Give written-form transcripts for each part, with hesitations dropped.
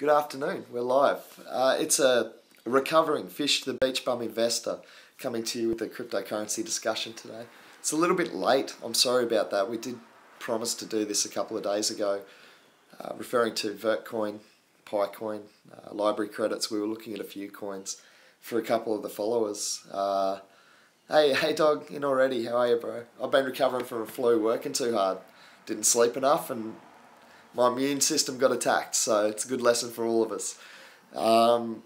Good afternoon. We're live. It's a recovering Fish the Beach Bum investor coming to you with a cryptocurrency discussion today. It's a little bit late. I'm sorry about that. We did promise to do this a couple of days ago, referring to Vertcoin, PiCoin, library credits. We were looking at a few coins for a couple of the followers. Hey dog, in already. How are you, bro? I've been recovering from a flu, working too hard. Didn't sleep enough and my immune system got attacked, so it's a good lesson for all of us. In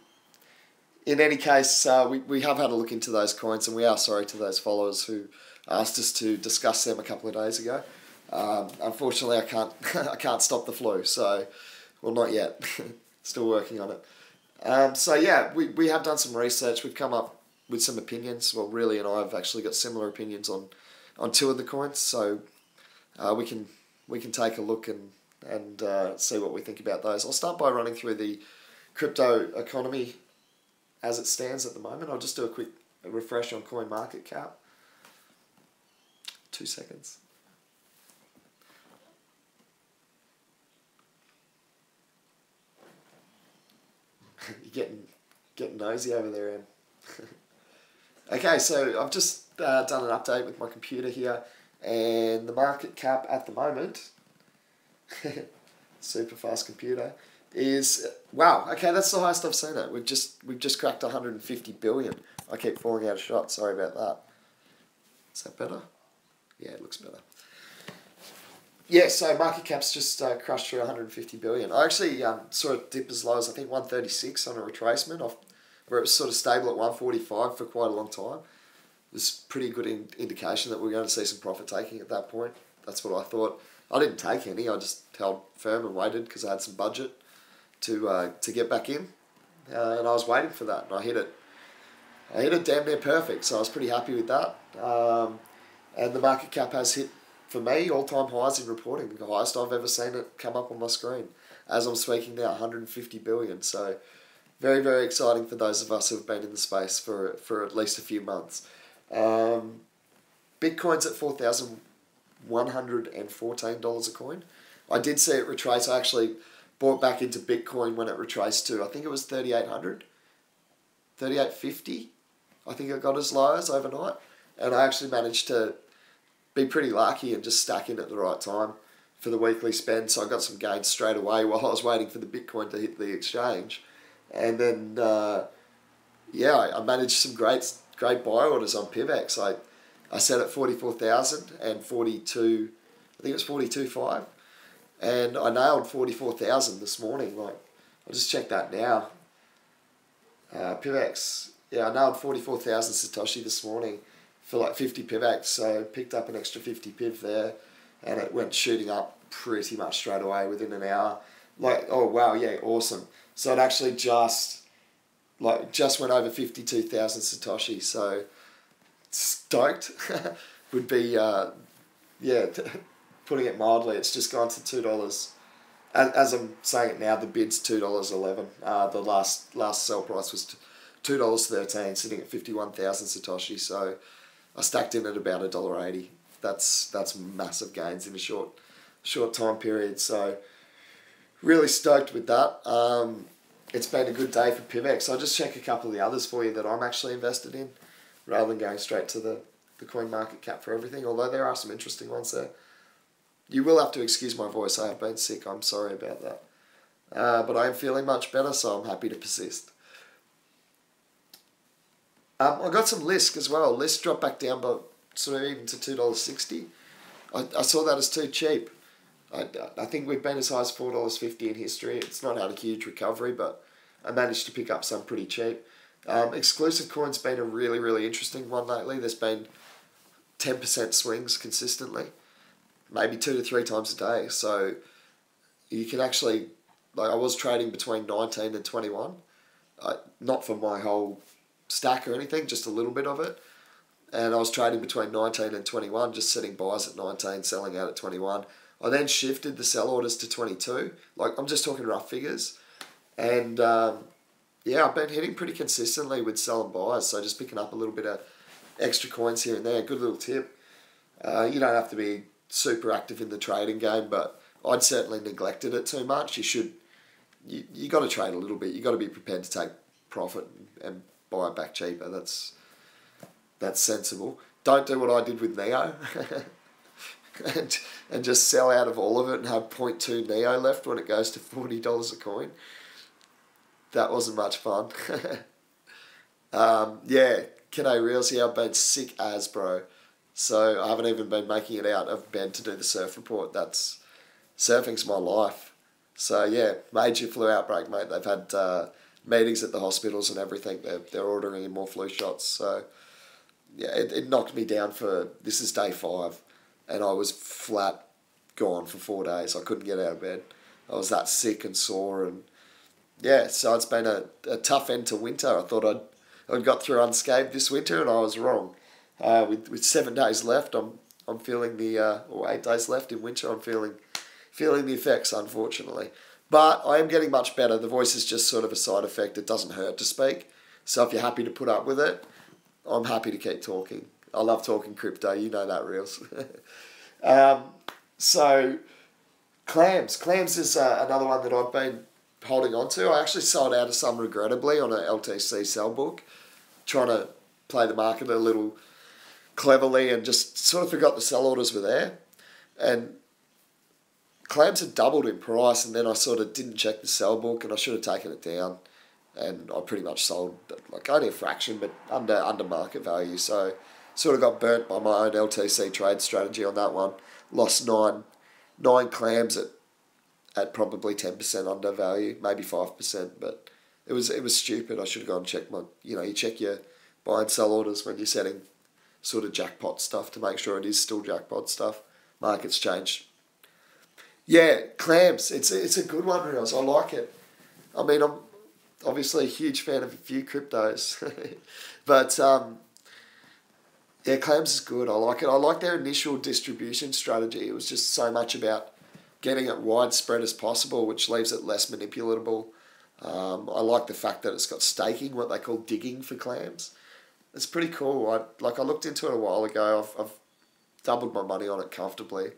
any case, we have had a look into those coins, and we are sorry to those followers who asked us to discuss them a couple of days ago. Unfortunately, I can't stop the flu, so, well, not yet. Still working on it. So yeah, we have done some research. We've come up with some opinions. Well, really, and I have actually got similar opinions on two of the coins, so we can take a look and see what we think about those. I'll start by running through the crypto economy as it stands at the moment. I'll just do a quick refresh on CoinMarketCap. 2 seconds. You're getting nosy over there, Em. Okay, so I've just done an update with my computer here, and the market cap at the moment, super fast computer, is, wow, okay, that's the highest I've seen it. We've just cracked 150 billion. I keep falling out of shot, sorry about that. Is that better? Yeah, it looks better. Yeah, so market cap's just crushed through 150 billion. I actually saw it dip as low as, I think, 136 on a retracement, where it was sort of stable at 145 for quite a long time. It was a pretty good indication that we're going to see some profit taking at that point. That's what I thought. I didn't take any. I just held firm and waited because I had some budget to get back in, and I was waiting for that, and I hit it damn near perfect. So I was pretty happy with that. And the market cap has hit, for me, all-time highs in reporting. The highest I've ever seen it come up on my screen. As I'm speaking now, 150 billion. So very, very exciting for those of us who have been in the space for at least a few months. Bitcoin's at $4,114 a coin. I did see it retrace. I actually bought back into Bitcoin when it retraced to, I think it was 3,800, 3,850. I think it got as low as overnight. And I actually managed to be pretty lucky and just stack in at the right time for the weekly spend. So I got some gains straight away while I was waiting for the Bitcoin to hit the exchange. And then, I managed some great buy orders on PIVX. I set at 44,000 and 42, I think it was 42.5. And I nailed 44,000 this morning. I'll just check that now. PIVX, I nailed 44,000 Satoshi this morning for like 50 PIVX. So picked up an extra 50 PIV there, and it went shooting up pretty much straight away within an hour. Oh wow, yeah, awesome. So it actually just went over 52,000 Satoshi. So stoked would be, putting it mildly. It's just gone to $2. As I'm saying it now, the bid's $2.11. The last sell price was $2.13, sitting at 51,000 Satoshi. So I stacked in at about $1.80. That's massive gains in a short time period. So really stoked with that. It's been a good day for PIVX. I'll just check a couple of the others for you that I'm actually invested in, rather than going straight to the CoinMarketCap for everything, although there are some interesting ones there. You will have to excuse my voice. I have been sick. I'm sorry about that. But I am feeling much better, so I'm happy to persist. I got some Lisk as well. Lisk dropped back down, but sort of even to $2.60. I saw that as too cheap. I think we've been as high as $4.50 in history. It's not had a huge recovery, but I managed to pick up some pretty cheap. Exclusive coin's been a really, really interesting one lately. There's been 10% swings consistently, maybe 2 to 3 times a day. So you can actually, I was trading between 19 and 21, not for my whole stack or anything, just a little bit of it. And I was trading between 19 and 21, just setting buys at 19, selling out at 21. I then shifted the sell orders to 22. I'm just talking rough figures. And I've been hitting pretty consistently with sell and buys, so just picking up a little bit of extra coins here and there. Good little tip. You don't have to be super active in the trading game, but I'd certainly neglected it too much. You should you got to trade a little bit. You got to be prepared to take profit and buy it back cheaper. That's sensible. Don't do what I did with Neo and just sell out of all of it and have 0.2 Neo left when it goes to $40 a coin. That wasn't much fun. Yeah, Kene Reels, yeah, I've been sick as, bro. So I haven't even been making it out of bed to do the surf report. Surfing's my life. So yeah, major flu outbreak, mate. They've had meetings at the hospitals and everything. They're ordering in more flu shots. So yeah, it knocked me down this is day 5, and I was flat gone for 4 days. I couldn't get out of bed. I was that sick and sore, and yeah, so it's been a tough end to winter. I thought I'd got through unscathed this winter, and I was wrong. With 7 days left, I'm feeling or 8 days left in winter, I'm feeling the effects, unfortunately. But I am getting much better. The voice is just sort of a side effect. It doesn't hurt to speak. So if you're happy to put up with it, I'm happy to keep talking. I love talking crypto. You know that, Reels. So clams. Clams is another one that I've been holding on to. I actually sold out of some regrettably on a LTC sell book, trying to play the market a little cleverly, and just sort of forgot the sell orders were there. And clams had doubled in price, and then I sort of didn't check the sell book, and I should have taken it down. And I pretty much sold like only a fraction, but under market value. So sort of got burnt by my own LTC trade strategy on that one. Lost nine clams at probably 10% under value, maybe 5%, but it was stupid. I should have gone and checked you check your buy and sell orders when you're setting sort of jackpot stuff to make sure it is still jackpot stuff. Markets change. Yeah, clams. It's a good one, Reels. I like it. I mean, I'm obviously a huge fan of a few cryptos, but yeah, clams is good. I like it. I like their initial distribution strategy. It was just so much about getting it widespread as possible, which leaves it less manipulatable. I like the fact that it's got staking, what they call digging for clams. It's pretty cool. I looked into it a while ago. I've doubled my money on it comfortably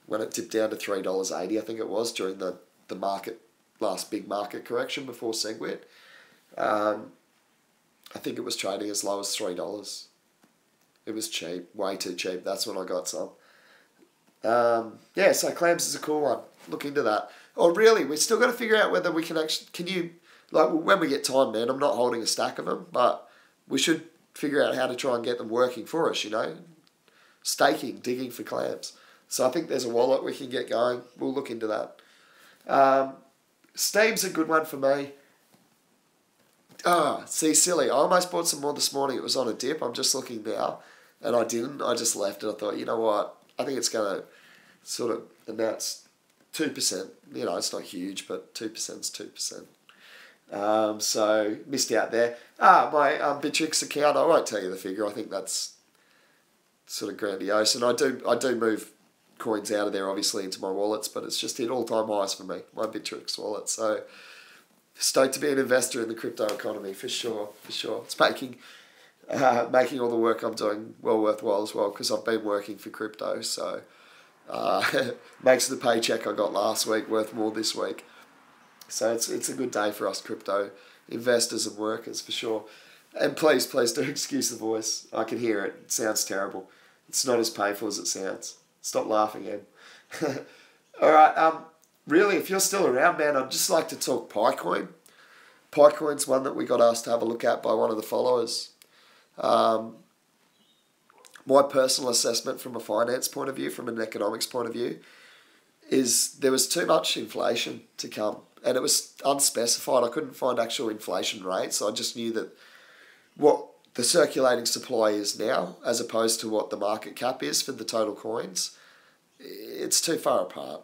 when it dipped down to $3.80, I think it was, during the last big market correction before SegWit. I think it was trading as low as $3. It was cheap, way too cheap. That's when I got some. Yeah, so clams is a cool one. Look into that. Oh, really? We're still got to figure out whether we can actually... when we get time, man, I'm not holding a stack of them, but we should figure out how to try and get them working for us, Staking, digging for clams. So I think there's a wallet we can get going. We'll look into that. Steam's a good one for me. Silly. I almost bought some more this morning. It was on a dip. I'm just looking now, and I didn't. I just left it. I thought, you know what? I think it's going to sort of announce 2%. It's not huge, but 2% is 2%. So missed out there. My Bittrex account. I won't tell you the figure. I think that's sort of grandiose, and I do move coins out of there obviously into my wallets, but it's just hit all-time highs for me, my Bittrex wallet. So stoked to be an investor in the crypto economy for sure. It's making all the work I'm doing well worthwhile as well, because I've been working for crypto, so makes the paycheck I got last week worth more this week. So it's a good day for us crypto investors and workers for sure. And please do excuse the voice. I can hear it. It sounds terrible. It's not as painful as it sounds. Stop laughing, Ed. All right. Really, if you're still around, man, I'd just like to talk Picoin. Picoin's one that we got asked to have a look at by one of the followers. My personal assessment from a finance point of view, from an economics point of view, is there was too much inflation to come, and it was unspecified. I couldn't find actual inflation rates. I just knew that what the circulating supply is now, as opposed to what the market cap is for the total coins, it's too far apart.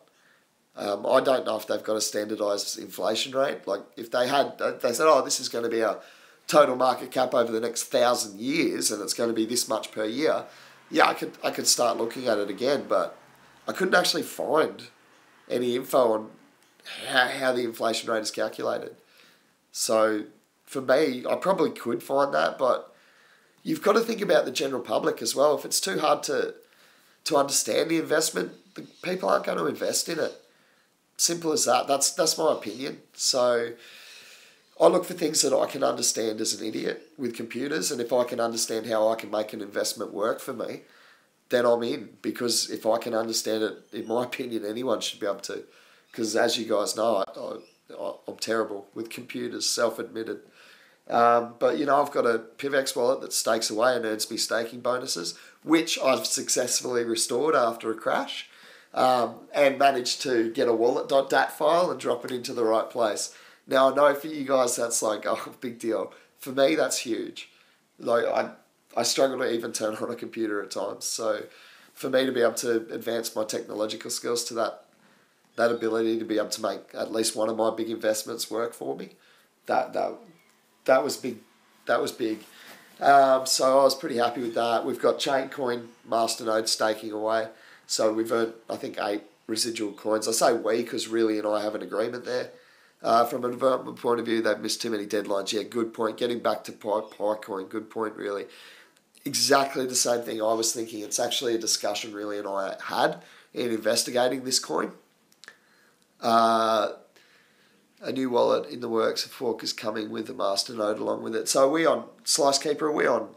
I don't know if they've got a standardised inflation rate. Like if they said, oh, this is going to be our total market cap over the next 1,000 years, and it's going to be this much per year. Yeah, I could start looking at it again, but I couldn't actually find any info on how the inflation rate is calculated. So for me, I probably could find that, but you've got to think about the general public as well. If it's too hard to understand the investment, the people aren't going to invest in it. Simple as that. That's my opinion. So I look for things that I can understand as an idiot with computers, and if I can understand how I can make an investment work for me, then I'm in. Because if I can understand it, in my opinion, anyone should be able to. Because as you guys know, I'm terrible with computers, self-admitted. But, you know, I've got a PIVX wallet that stakes away and earns me staking bonuses, which I've successfully restored after a crash, and managed to get a wallet.dat file and drop it into the right place. Now, I know for you guys that's like, oh, big deal. For me, that's huge. Like, I struggle to even turn on a computer at times. So for me to be able to advance my technological skills to that ability to be able to make at least one of my big investments work for me, that was big. That was big. So I was pretty happy with that. We've got Chaincoin Masternode staking away. So we've earned, I think, 8 residual coins. I say we because really and I have an agreement there. From a development point of view, they've missed too many deadlines. Yeah, good point. Getting back to PiCoin, good point, really. Exactly the same thing I was thinking. It's actually a discussion, really, and I had in investigating this coin. A new wallet in the works, a fork is coming with the Masternode along with it. So are we on Slicekeeper? Are we on?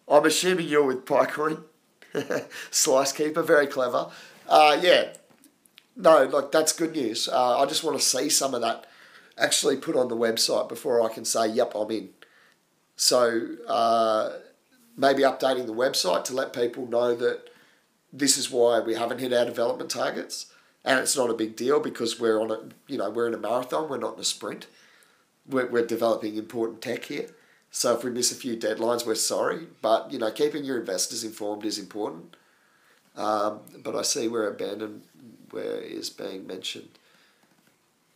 I'm assuming you're with PiCoin. Slicekeeper, very clever. Yeah. No, like that's good news. I just want to see some of that actually put on the website before I can say, yep, I'm in. So maybe updating the website to let people know that this is why we haven't hit our development targets. And it's not a big deal because we're in a marathon, we're not in a sprint. We're developing important tech here. So if we miss a few deadlines, we're sorry. But, keeping your investors informed is important. But I see where abandonware is being mentioned.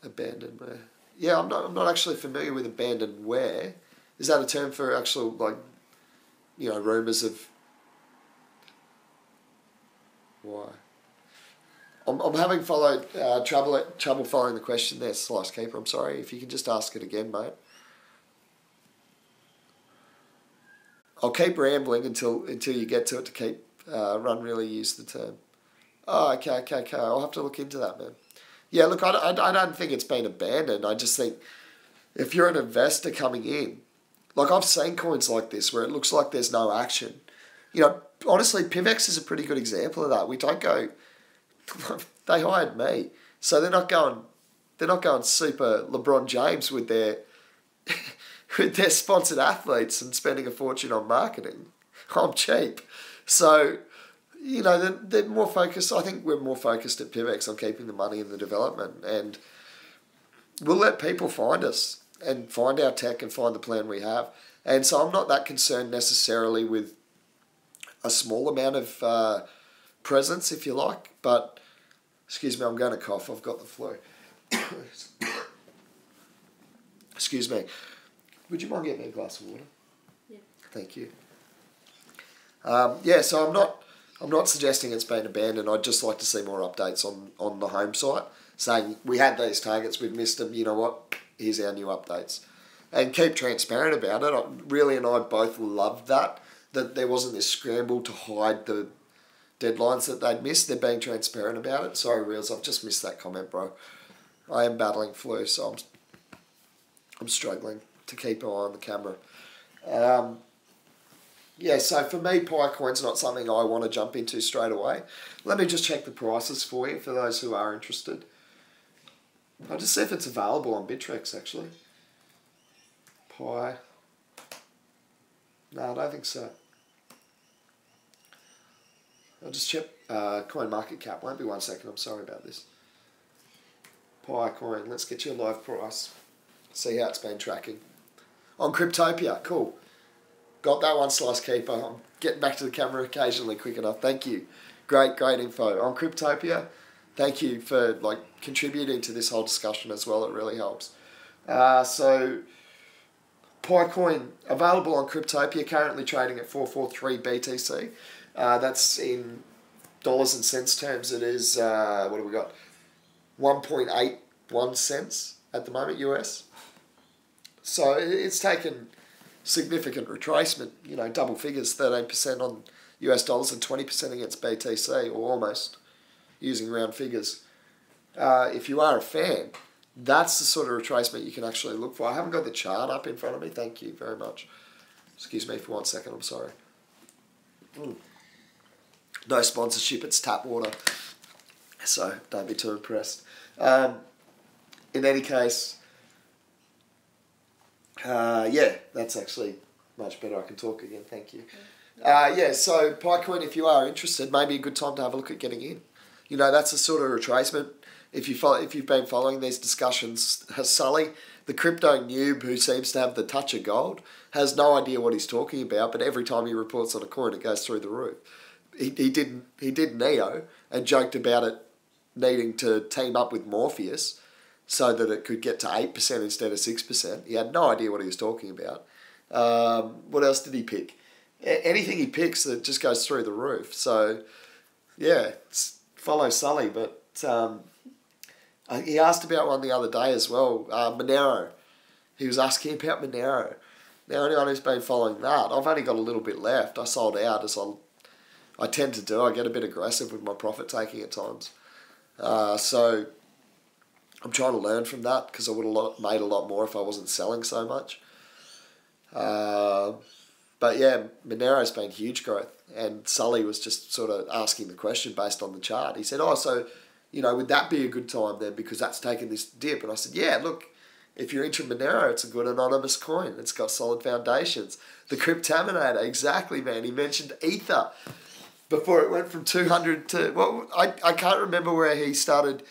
Abandonware. Yeah, I'm not actually familiar with abandonware. Is that a term for actual, rumours of... Why? I'm having trouble following the question there, Slicekeeper. I'm sorry. If you can just ask it again, mate. I'll keep rambling until you get to it to keep... Run really used the term. Oh, okay. I'll have to look into that, man. Yeah, look, I don't think it's been abandoned. I just think if you're an investor coming in, like I've seen coins like this where it looks like there's no action. Honestly, PIVX is a pretty good example of that. We don't go... They hired me, so they're not going super LeBron James with their with their sponsored athletes and spending a fortune on marketing. I'm cheap, so they're more focused. I think we're more focused at PIVX on keeping the money in the development, and we'll let people find us and find our tech and find the plan we have. And so I'm not that concerned necessarily with a small amount of presence, if you like, but. Excuse me, I'm going to cough. I've got the flu. Excuse me. Would you mind getting me a glass of water? Yeah. Thank you. So I'm not suggesting it's been abandoned. I'd just like to see more updates on the home site saying we had these targets, we've missed them. You know what? Here's our new updates, and keep transparent about it. Really, and I both loved that there wasn't this scramble to hide the deadlines that they'd missed. They're being transparent about it. Sorry, Reels, I've just missed that comment, bro. I am battling flu, so I'm struggling to keep an eye on the camera. So for me, PiCoin's not something I want to jump into straight away. Let me just check the prices for you, for those who are interested. I'll just see if it's available on Bittrex, actually. Pi. No, I don't think so. I'll just check coin market cap. Won't be 1 second. I'm sorry about this. PiCoin. Let's get you a live price. See how it's been tracking. On Cryptopia. Cool. Got that one, Slicekeeper. I'm getting back to the camera occasionally quick enough. Thank you. Great info. On Cryptopia, thank you for contributing to this whole discussion as well. It really helps. So PiCoin available on Cryptopia, currently trading at 443 BTC. That's in dollars and cents terms. It is, what do we got? 1.81 cents at the moment, US. So it's taken significant retracement, double figures, 13% on US dollars and 20% against BTC, or almost, using round figures. if you are a fan, that's the sort of retracement you can actually look for. I haven't got the chart up in front of me. Thank you very much. Excuse me for 1 second. I'm sorry. No sponsorship. It's tap water. So don't be too impressed. In any case, yeah, that's actually much better. I can talk again. Thank you. Yeah, so Pikecoin, if you are interested, maybe a good time to have a look at getting in. You know, that's a sort of retracement. If you've been following these discussions, Sully, the crypto noob who seems to have the touch of gold, has no idea what he's talking about, but every time he reports on a coin, it goes through the roof. He did Neo and joked about it needing to team up with Morpheus so that it could get to 8% instead of 6%. He had no idea what he was talking about. What else did he pick? Anything he picks that just goes through the roof. So, yeah, follow Sully. But he asked about one the other day as well, Monero. He was asking about Monero. Now, anyone who's been following that, I've only got a little bit left. I sold out as I tend to do. I get a bit aggressive with my profit taking at times. So I'm trying to learn from that because I would have made a lot more if I wasn't selling so much. But yeah, Monero's been huge growth, and Sully was just sort of asking the question based on the chart. He said, "Oh, so, you know, would that be a good time then because that's taken this dip?" And I said, "Yeah, look, if you're into Monero, it's a good anonymous coin. It's got solid foundations. The cryptaminator, exactly, man. He mentioned Ether before it went from 200 to, well, I can't remember where he started,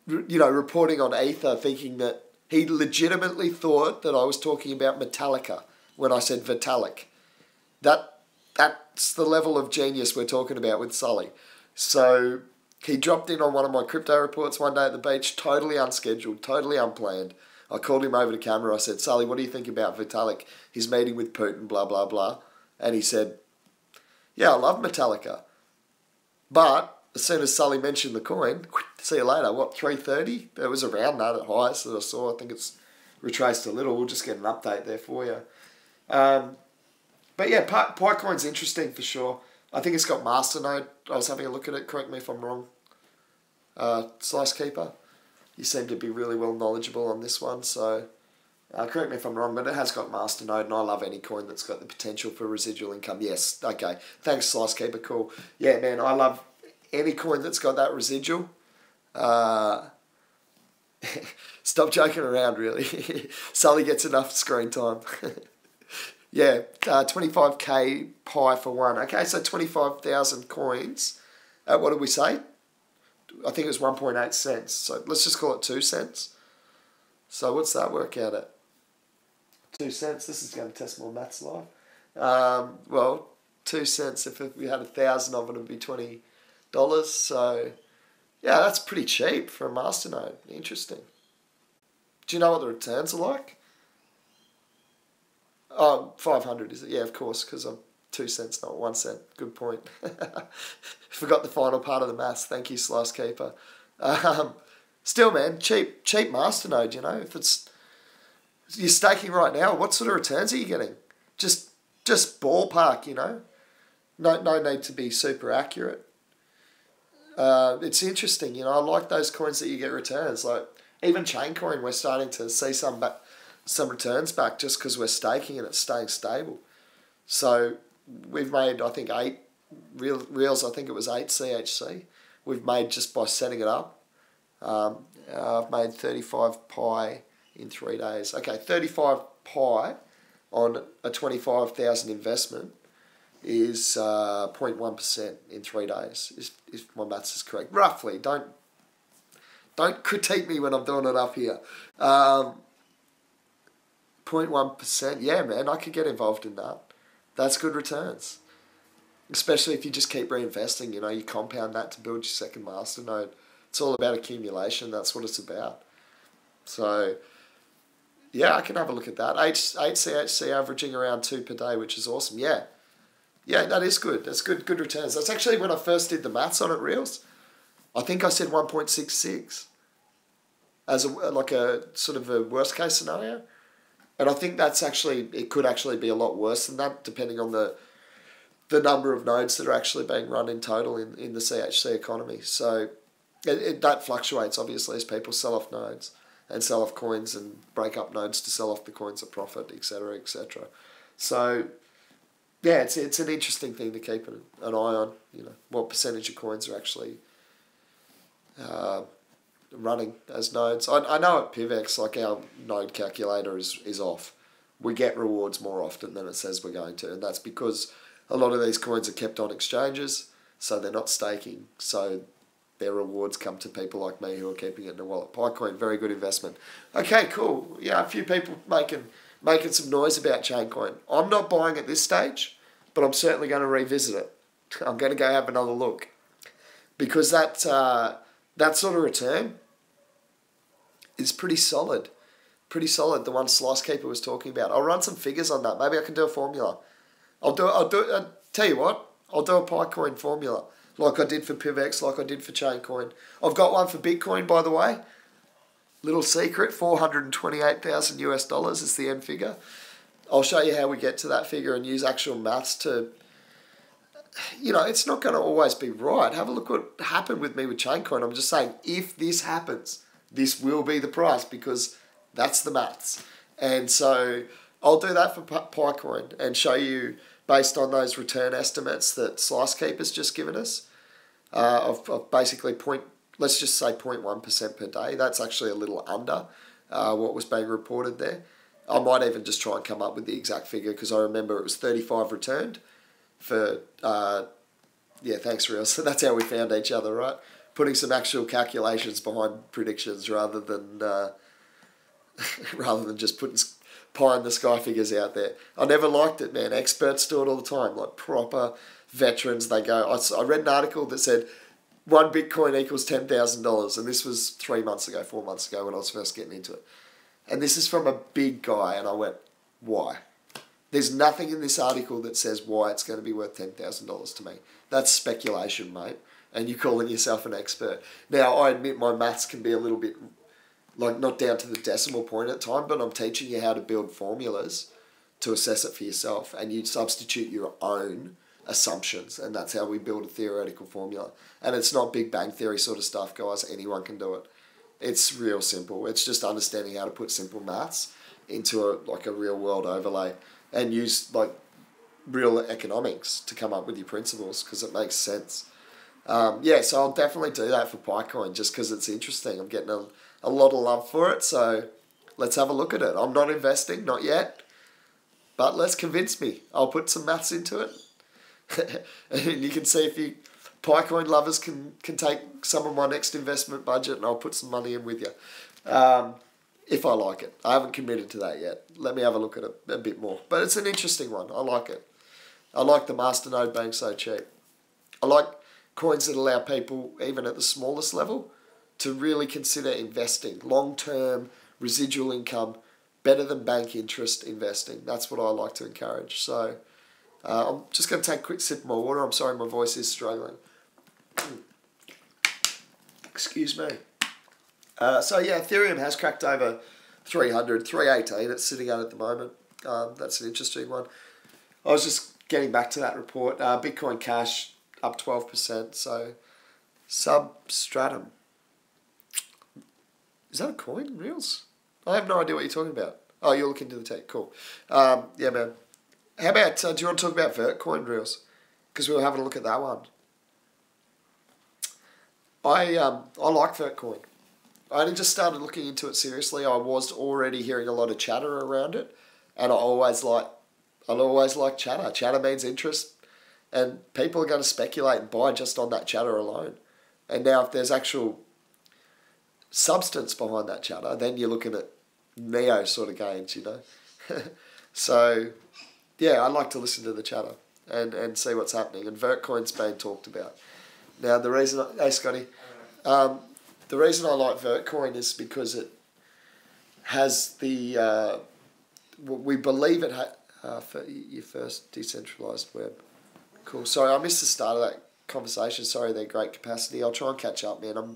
you know, reporting on Ether, thinking that he legitimately thought that I was talking about Metallica when I said Vitalik. That's the level of genius we're talking about with Sully. So he dropped in on one of my crypto reports one day at the beach, totally unscheduled, totally unplanned. I called him over the camera. I said, "Sully, what do you think about Vitalik? He's meeting with Putin, blah, blah, blah." And he said, "Yeah, I love Metallica." But as soon as Sully mentioned the coin, see you later. What, 330? It was around that at highest that I saw. I think it's retraced a little. We'll just get an update there for you. But yeah, Pikecoin's interesting for sure. I think it's got Masternode. I was having a look at it. Correct me if I'm wrong. Slicekeeper, you seem to be really well knowledgeable on this one. So correct me if I'm wrong, but it has got Masternode, and I love any coin that's got the potential for residual income. Yes, okay. Thanks, Slicekeeper. Cool. Yeah, man, I love any coin that's got that residual. Stop joking around, really. Sully gets enough screen time. Yeah, 25k pie for one. Okay, so 25,000 coins. What did we say? I think it was 1.8 cents. So let's just call it 2 cents. So what's that work out at? 2 cents. This is going to test my maths live. Well, 2 cents. If we had 1,000 of it, it would be $20. So yeah, that's pretty cheap for a Masternode. Interesting. Do you know what the returns are like? Oh, 500 is it? Yeah, of course, because I'm 2 cents, not 1 cent. Good point. Forgot the final part of the maths. Thank you, Slicekeeper. Still, man, cheap Masternode, you know. If you're staking right now, what sort of returns are you getting? Just ballpark, you know. No need to be super accurate. It's interesting, you know. I like those coins that you get returns. Like even Chaincoin, we're starting to see some returns back just because we're staking and it's staying stable. So we've made, I think, 8 reals. I think it was 8 CHC. We've made just by setting it up. I've made 35 pi in 3 days. Okay, 35 pi on a 25,000 investment is 0.1% in 3 days. If my maths is correct, roughly. Don't critique me when I'm doing it up here. 0.1%, yeah, man, I could get involved in that. That's good returns. Especially if you just keep reinvesting, you know, you compound that to build your second Masternode. It's all about accumulation, that's what it's about. So, yeah, I can have a look at that. 8 CHC averaging around 2 per day, which is awesome, yeah. Yeah, that is good. That's good returns. That's actually when I first did the maths on it, Reels. I think I said 1.66 as like a sort of a worst case scenario. And I think it could actually be a lot worse than that, depending on the number of nodes that are actually being run in total in the CHC economy. So, that fluctuates, obviously, as people sell off nodes and sell off coins and break up nodes to sell off the coins at profit, etc., etc. So, yeah, it's an interesting thing to keep an eye on, what percentage of coins are actually running as nodes. I know at PIVX, like, our node calculator is off. We get rewards more often than it says we're going to, and that's because a lot of these coins are kept on exchanges, so they're not staking, so their rewards come to people like me who are keeping it in a wallet. Picoin, very good investment. Okay, cool. Yeah, a few people making some noise about Chaincoin. I'm not buying at this stage, but I'm certainly going to revisit it. I'm going to go have another look, because that sort of return is pretty solid. Pretty solid, the one Slice Keeper was talking about. I'll run some figures on that. Maybe I can do a formula. I'll tell you what, I'll do a Picoin formula, like I did for PIVX, like I did for Chaincoin. I've got one for Bitcoin, by the way. Little secret, $428,000 is the end figure. I'll show you how we get to that figure and use actual maths to, it's not going to always be right. Have a look what happened with me with Chaincoin. I'm just saying, if this happens, this will be the price, because that's the maths. And so I'll do that for Picoin and show you, based on those return estimates that Slice Keeper's just given us, of basically let's just say 0.1% per day. That's actually a little under what was being reported there. I might even just try and come up with the exact figure, because I remember it was 35 returned for, thanks, Real. So that's how we found each other, right? Putting some actual calculations behind predictions rather than just putting pie in the sky figures out there. I never liked it, man. Experts do it all the time, like proper veterans. They go, I read an article that said 1 Bitcoin equals $10,000, and this was 4 months ago when I was first getting into it. And this is from a big guy, and I went, why? There's nothing in this article that says why it's going to be worth $10,000 to me. That's speculation, mate. And you're calling yourself an expert. Now, I admit my maths can be a little bit, not down to the decimal point at time, but I'm teaching you how to build formulas to assess it for yourself, and you substitute your own assumptions, and that's how we build a theoretical formula. And it's not Big Bang Theory sort of stuff, guys. Anyone can do it. It's real simple. It's just understanding how to put simple maths into a real world overlay and use real economics to come up with your principles, because it makes sense. So I'll definitely do that for Picoin, just because it's interesting. I'm getting a lot of love for it, so let's have a look at it. I'm not investing, not yet, but let's convince me. I'll put some maths into it. And you can see if Picoin lovers can take some of my next investment budget, and I'll put some money in with you. If I like it. I haven't committed to that yet. Let me have a look at it a bit more. But it's an interesting one. I like it. I like the masternode being so cheap. I like coins that allow people, even at the smallest level, to really consider investing. Long-term residual income, better than bank interest investing. That's what I like to encourage. So I'm just going to take a quick sip of my water. I'm sorry, my voice is struggling. Excuse me. Ethereum has cracked over 300, 318 it's sitting at the moment. That's an interesting one. I was just getting back to that report. Bitcoin Cash up 12%, so Substratum. Is that a coin, Reels? I have no idea what you're talking about. Oh, you're looking into the tech, cool. Man. How about, do you want to talk about Vertcoin, Reels? Because we were having a look at that one. I like Vertcoin. I only just started looking into it seriously. I was already hearing a lot of chatter around it, and I always like chatter. Chatter means interest, and people are going to speculate and buy just on that chatter alone. And now if there's actual substance behind that chatter, then you're looking at Neo sort of gains, So, I like to listen to the chatter and see what's happening. And Vertcoin's being talked about. Now, the reason... Hey, Scotty. The reason I like Vertcoin is because it has the... we believe it for your first decentralized web. Cool. Sorry, I missed the start of that conversation. Sorry, they're great capacity. I'll try and catch up, man. I'm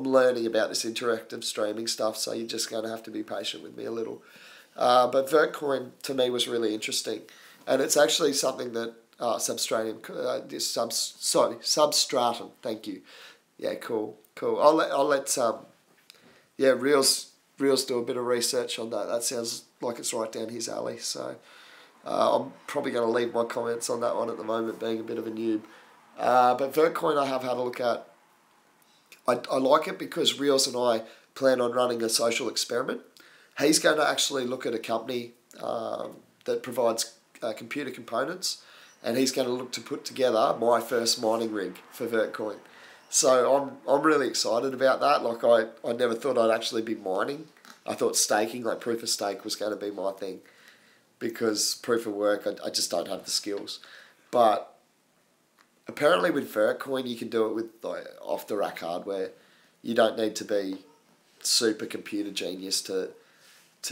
learning about this interactive streaming stuff, so you're just going to have to be patient with me a little. But Vertcoin, to me, was really interesting. And it's actually something that... Substratum, thank you. Yeah, cool. Yeah, Reels do a bit of research on that. That sounds like it's right down his alley. So I'm probably going to leave my comments on that one at the moment, being a bit of a noob. But Vertcoin I have had a look at. I like it because Reels and I plan on running a social experiment. He's going to actually look at a company that provides computer components, and he's going to look to put together my first mining rig for Vertcoin. So I'm really excited about that. Like I never thought I'd actually be mining. I thought staking, like proof of stake, was going to be my thing, because proof of work, I just don't have the skills. But apparently with Vertcoin you can do it with like off the rack hardware. You don't need to be super computer genius to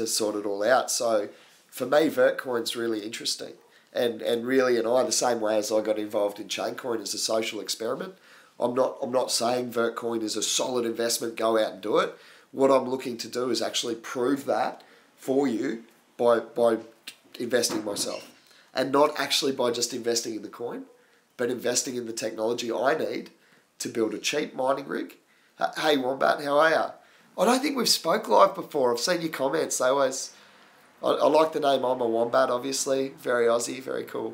sort it all out. So for me, Vertcoin's really interesting. And really, and I, the same way as I got involved in Chaincoin as a social experiment, I'm not saying Vertcoin is a solid investment, go out and do it. What I'm looking to do is actually prove that for you by investing myself. And not actually by just investing in the coin, but investing in the technology I need to build a cheap mining rig. Hey Wombat, how are you? I don't think we've spoke live before. I've seen your comments. They always... I like the name I'm a Wombat, obviously. Very Aussie, very cool.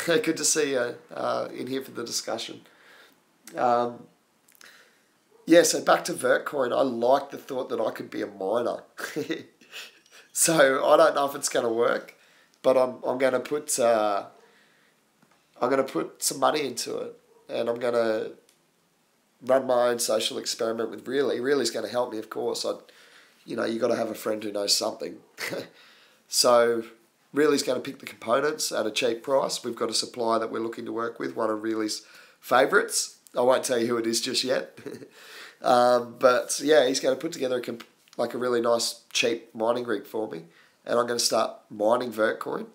Good to see you in here for the discussion. Yeah, so back to Vertcoin. I like the thought that I could be a miner. So I don't know if it's going to work, but I'm going to put some money into it, and I'm going to run my own social experiment with Really. Really's going to help me, of course. You got to have a friend who knows something. So Really's going to pick the components at a cheap price. We've got a supplier that we're looking to work with, one of Really's favourites. I won't tell you who it is just yet. But yeah, he's going to put together a really nice, cheap mining rig for me. And I'm going to start mining Vertcoin.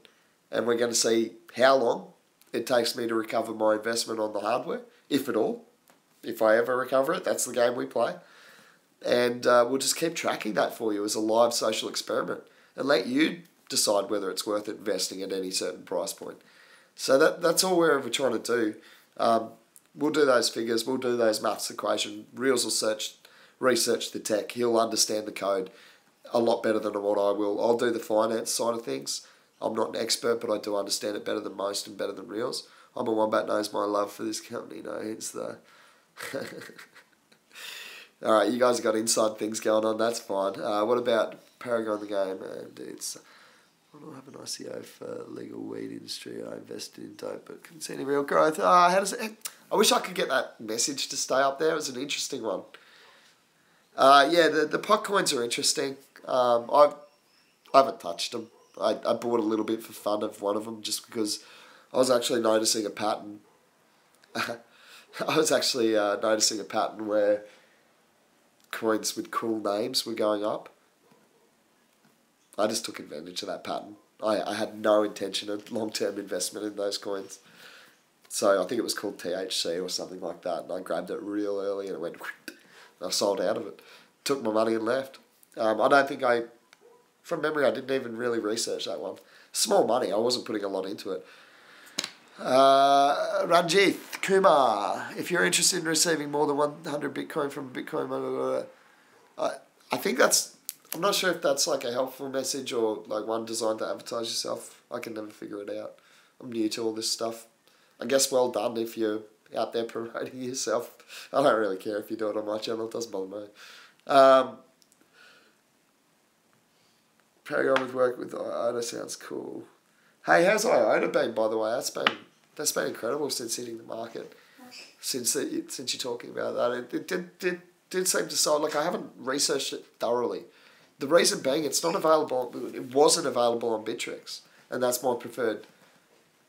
And we're going to see how long it takes me to recover my investment on the hardware, if at all. If I ever recover it, that's the game we play. And we'll just keep tracking that for you as a live social experiment, and let you decide whether it's worth investing at any certain price point. So that's all we're ever trying to do. We'll do those figures, we'll do those maths equation. Reels will research the tech, he'll understand the code a lot better than what I will. I'll do the finance side of things. I'm not an expert, but I do understand it better than most and better than Reels. I'm a Wombat knows my love for this company. No, it's the... Alright, you guys have got inside things going on, that's fine. What about Paragon the game? It's... I don't have an ICO for legal weed industry. I invested in dope, but couldn't see any real growth. I wish I could get that message to stay up there. It was an interesting one. Yeah, the pot coins are interesting. I haven't touched them. I bought a little bit for fun of one of them just because I was actually noticing a pattern. I was actually noticing a pattern where coins with cool names were going up. I just took advantage of that pattern. I had no intention of long-term investment in those coins. So I think it was called THC or something like that. And I grabbed it real early and it went... I sold out of it. Took my money and left. I don't think from memory, I didn't even really research that one. Small money. I wasn't putting a lot into it. Ranjith Kumar, if you're interested in receiving more than 100 Bitcoin from Bitcoin, I think that's... I'm not sure if that's like a helpful message or like one designed to advertise yourself. I can never figure it out. I'm new to all this stuff. I guess well done if you're out there promoting yourself. I don't really care if you do it on my channel. It doesn't bother me. Paragon with work with IOTA sounds cool. Hey, how's IOTA been, by the way? That's been incredible since hitting the market. Since you're talking about that, it did seem to sell. Like I haven't researched it thoroughly. The reason being, it's not available. It wasn't available on Bittrex, and that's my preferred.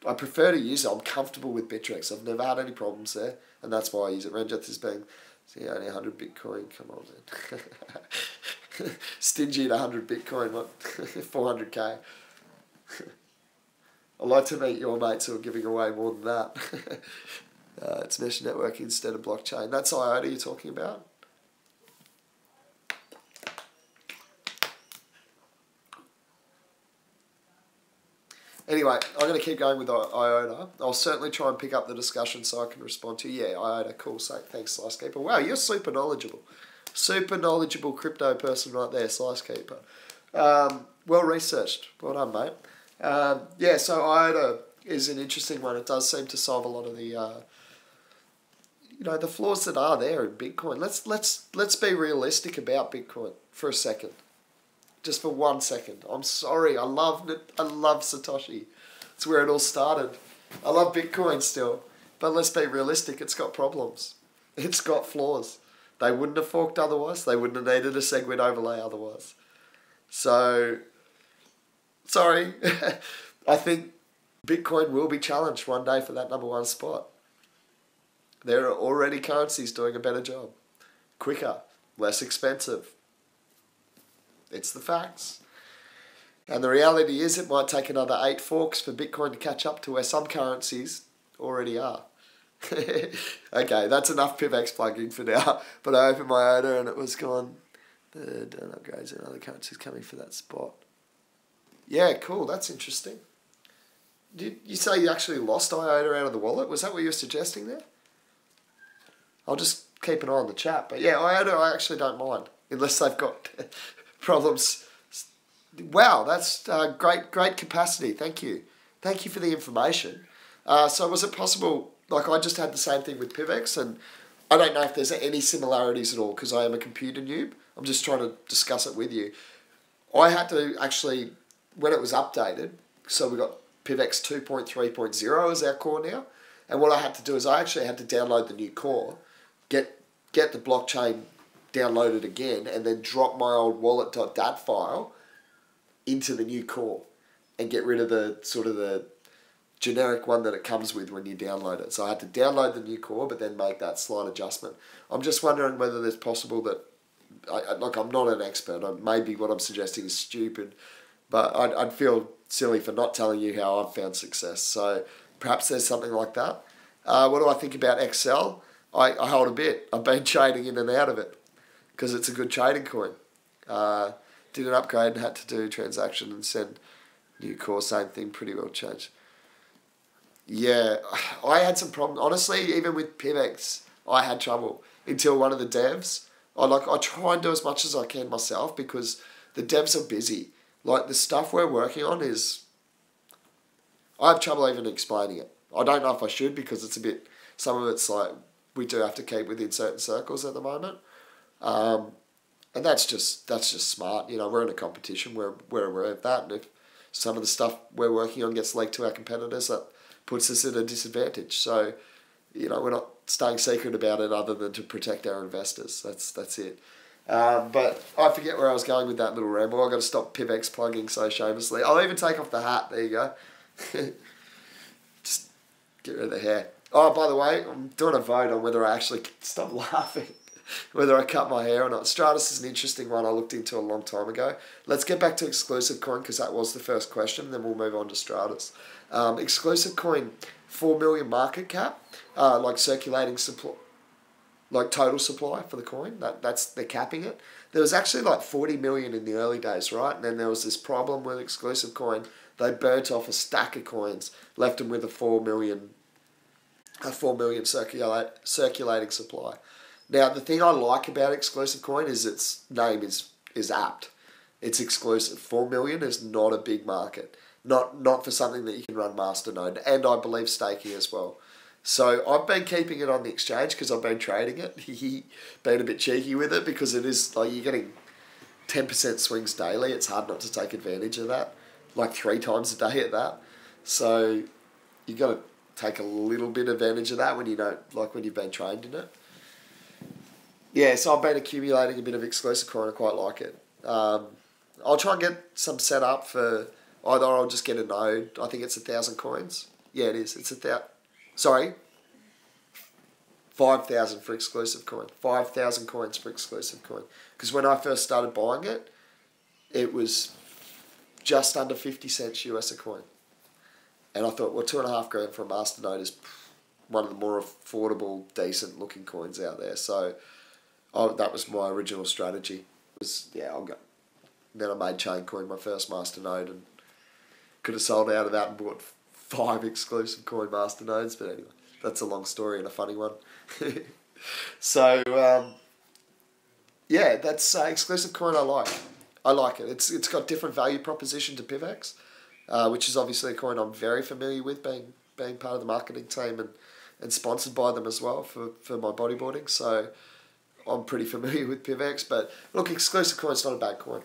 I prefer to use it. I'm comfortable with Bittrex. I've never had any problems there, and that's why I use it. Ranjith is being, see, only 100 Bitcoin. Come on, man. Stingy at 100 Bitcoin. What? 400k. I'd like to meet your mates who are giving away more than that. It's mesh networking instead of blockchain. That's IOTA you're talking about? Anyway, I'm going to keep going with IOTA. I'll certainly try and pick up the discussion so I can respond to you. Yeah, IOTA, cool. So thanks, Slicekeeper. Wow, you're super knowledgeable. Super knowledgeable crypto person right there, Slicekeeper. Well researched. Well done, mate. Yeah, so IOTA is an interesting one. It does seem to solve a lot of the the flaws that are there in Bitcoin. Let's be realistic about Bitcoin for a second. Just for 1 second. I'm sorry. I love Satoshi. It's where it all started. I love Bitcoin still. But let's be realistic. It's got problems. It's got flaws. They wouldn't have forked otherwise. They wouldn't have needed a SegWit overlay otherwise. So, sorry. I think Bitcoin will be challenged one day for that #1 spot. There are already currencies doing a better job. Quicker. Less expensive. It's the facts. And the reality is it might take another 8 forks for Bitcoin to catch up to where some currencies already are. Okay, that's enough PIVX plugging for now. But I opened my IOTA and it was gone. Don't upgrades and other currencies coming for that spot. Yeah, cool. That's interesting. Did you say you actually lost IOTA out of the wallet? Was that what you were suggesting there? I'll just keep an eye on the chat. But yeah, IOTA I actually don't mind. Unless they've got problems. Wow, that's great capacity. Thank you. Thank you for the information. So was it possible, like I just had the same thing with PIVX, and I don't know if there's any similarities at all because I am a computer noob. I'm just trying to discuss it with you. I had to actually, when it was updated, so we got PIVX 2.3.0 as our core now, and what I had to do is I actually had to download the new core, get the blockchain downloaded again, and then drop my old wallet.dat file into the new core and get rid of the sort of the generic one that it comes with when you download it. So I had to download the new core but then make that slight adjustment. I'm just wondering whether there's possible that, I'm not an expert, maybe what I'm suggesting is stupid, but I'd feel silly for not telling you how I've found success. So perhaps there's something like that. What do I think about XL? I hold a bit. I've been trading in and out of it because it's a good trading coin. Did an upgrade and had to do transaction and send new core, same thing, pretty well changed. Yeah, I had some problems. Honestly, even with PIVX, I had trouble until one of the devs. I try and do as much as I can myself because the devs are busy. Like the stuff we're working on is, I have trouble even explaining it. I don't know if I should because it's a bit, some of it's like we do have to keep within certain circles at the moment. And that's just smart. You know, we're in a competition. We're aware of that. And if some of the stuff we're working on gets leaked to our competitors, that puts us at a disadvantage. So, you know, we're not staying secret about it other than to protect our investors. That's it. But I forget where I was going with that little ramble. I've got to stop PIVX plugging so shamelessly. I'll even take off the hat. There you go. Just get rid of the hair. Oh, by the way, I'm doing a vote on whether I actually stop laughing. Whether I cut my hair or not. Stratus is an interesting one I looked into a long time ago. Let's get back to Exclusive Coin because that was the first question, then we'll move on to Stratus. Exclusive Coin, 4 million market cap, like circulating supply, like total supply for the coin. They're capping it. There was actually like 40 million in the early days, right? And then there was this problem with Exclusive Coin. They burnt off a stack of coins, left them with a 4 million circulating supply. Now, the thing I like about Exclusive Coin is its name is apt. It's exclusive. 4 million is not a big market. Not for something that you can run masternode. And I believe staking as well. So I've been keeping it on the exchange because I've been trading it. Been a bit cheeky with it because it is like you're getting 10% swings daily. It's hard not to take advantage of that. Like 3 times a day at that. So you got to take a little bit advantage of that when you don't, like when you've been trained in it. Yeah, so I've been accumulating a bit of Exclusive Coin. I quite like it. I'll try and get some set up for either I'll just get a node. I think it's 1,000 coins. Yeah, it is. It's 5,000 for Exclusive Coin. 5,000 coins for Exclusive Coin. Because when I first started buying it, it was just under 50 cents US a coin. And I thought, well, $2,500 for a masternode is one of the more affordable, decent looking coins out there. So that was my original strategy. I'll go. Then I made Chaincoin my first masternode, and Could have sold out of that and bought 5 exclusive coin masternodes, but anyway, that's a long story and a funny one. So, yeah, that's exclusive coin I like. I like it. It's got different value proposition to PIVX, which is obviously a coin I'm very familiar with, being part of the marketing team and sponsored by them as well for my bodyboarding. So I'm pretty familiar with PIVX. But look, exclusive coin's not a bad coin.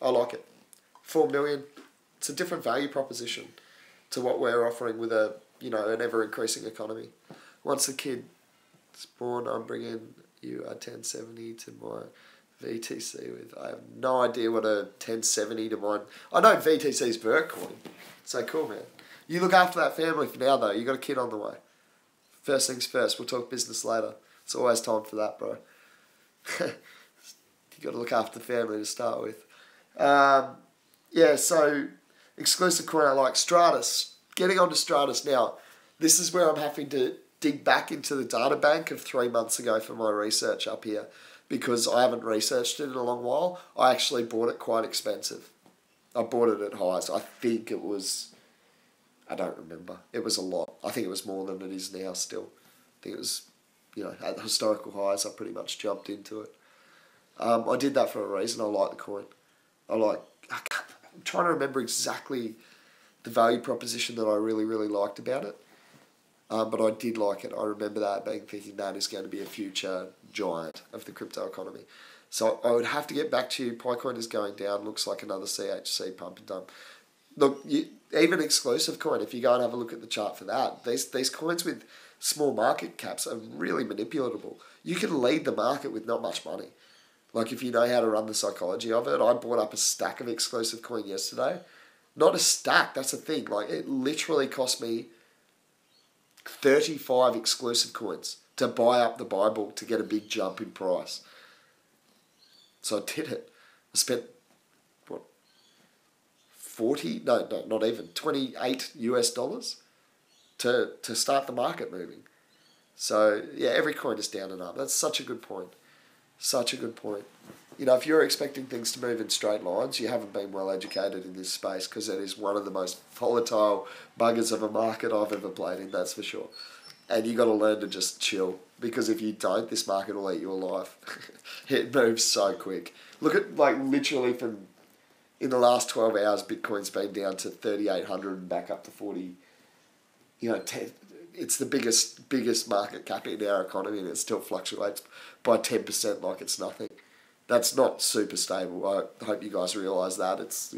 I like it. 4 million. It's a different value proposition to what we're offering with an ever-increasing economy. Once the kid is born, I'm bringing you a 1070 to my VTC with. I have no idea what a 1070 to mine. I know VTC's Vert coin. So cool, man. You look after that family for now, though. You got a kid on the way. First things first. We'll talk business later. It's always time for that, bro. You got to look after the family to start with. Yeah, so exclusive coin I like. Stratus. Getting onto Stratus now. This is where I'm having to dig back into the data bank of 3 months ago for my research up here, because I haven't researched it in a long while. I actually bought it quite expensive. I bought it at highs. I think it was, I don't remember. It was a lot. I think it was more than it is now still. I think it was, at historical highs, I pretty much jumped into it. I did that for a reason. I like the coin. I'm trying to remember exactly the value proposition that I really, really liked about it. But I did like it. I remember that thinking that is going to be a future giant of the crypto economy. So I would have to get back to you. Picoin is going down. Looks like another CHC pump and dump. Look, even exclusive coin, if you go and have a look at the chart for that, these coins with small market caps are really manipulatable. You can lead the market with not much money. Like, if you know how to run the psychology of it. I bought up a stack of exclusive coin yesterday. Not a stack, that's the thing. Like, it literally cost me 35 exclusive coins to buy up the Bible to get a big jump in price. So I did it. I spent, what, 40? No, not even. $28 to start the market moving. So, yeah, every coin is down and up. That's such a good point. Such a good point. If you're expecting things to move in straight lines, you haven't been well educated in this space, because it is one of the most volatile buggers of a market I've ever played in, that's for sure. And you got to learn to just chill, because if you don't, this market will eat you alive. It moves so quick. Look at, literally from, in the last 12 hours, Bitcoin's been down to 3,800 and back up to 40, 10. It's the biggest market cap in our economy, and it still fluctuates by 10% like it's nothing. That's not super stable. I hope you guys realise that. It's,